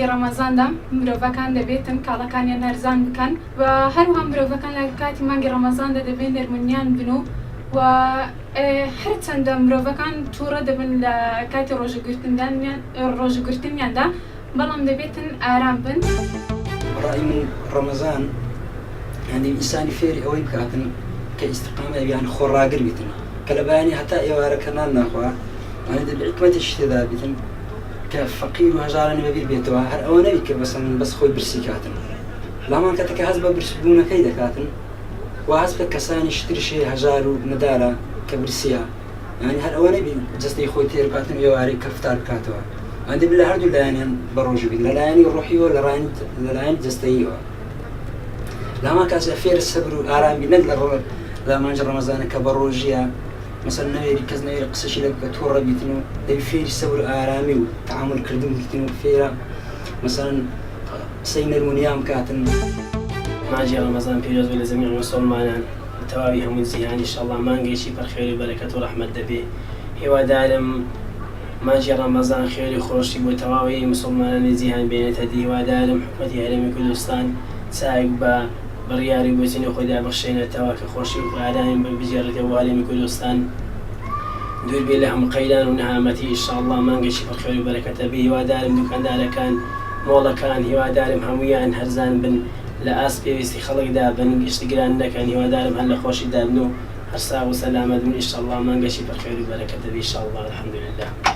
مانگی ڕەمەزاندا مرۆڤەکان دەبێتن کاڵەکانیان هەرزان بکەن و هەروەها مرۆڤەکان لە کاتی مانگی ڕەمەزاندا دەبێت نەرمونیان بن و هەرچەندە مرۆڤەکان تووڕە دەبن لە کاتی ڕۆژەگرتنیاندا بەڵام دەبێتن ئارام بن. بەڕای من ڕەمەزان یعنی ئینسانی فێری ئەوەی بکاتن کە ئیستقامە یان خۆڕاگر بیتن کە لە بەیانی هەتا ئێوارەکە نان ناخوا ئەنی دەبێت حکمەتێکی تێدا بیتن کە فەقیر و هەژارانی بەبیر بێتەوە هەر ئەوە نەبێت کە بەسەن بەس خۆی برسی کاتن لامان کاتەکە هەست بە برسبوونەکەی دەکاتن و هەست بە کەسانی شترشێ هەژار و نەدارە کە برسیە یعنی هەر ئەوە نەبێت جەستەی خۆی تێر بکاتن ئێوارەی کەفتار بکاتەوە ئەندێ لە هەردوو لایەنیان بەڕۆژ بێت لەلایەنی ڕۆحیەوە لەلایەن جەستەییەوە لامان کاسە فێر سەبر و ئارامی نەک لە مانجی ڕەمەزانە کە بە ڕۆژیە مثلا نەوێری کەس نەوێری قسەشی لە بکە تۆڕە بیتن و دەبی فێری سەبر و ئارامی و تەعاملکردن بیتن و فێرە مثلا قسەی نەرمونیان بکاتن. مانجی ڕەمەزان پیرۆز بێ لە زەمینی موسڵمانان تەواوی هەموو جیهانی ئینشاءڵڵا مانگێکی پەرخێر و بەرەکەت و ڕەحمەت دەبێ. هیوادارم مانجی ڕەمەزان خێری خۆشی بۆ تەواوی موسڵمانانی جیهان بێنێتە دی. هیوادارم حکومەتی هەرێمی کوردستان چاک بە بڕیاری بۆچینی خۆیدا بەخشێنێتەوە کە خۆشی و ئارامین بجێڕێتەوە بۆ هەرێمی کوردستان دوور بێ لە هەموو قەیران و نەهامەتی ئینشاءڵڵا مانگێکی پەرخێر و بەرەکەتە بێ. هیوادارم دوکاندارەکان مۆڵەکان هیوادارم هەموویان هەرزان بن لە ئاست پێویستی خەڵکدا بن گشتگران نەکەن. هیوادارم هەر لە خۆشی دابن و هەر ساغ و سەلامەت بن ئینشاءڵڵا مانگێکی پەرخێر و بەرەکەتە بێ ئینشاءڵڵا. الحەمدولیلا.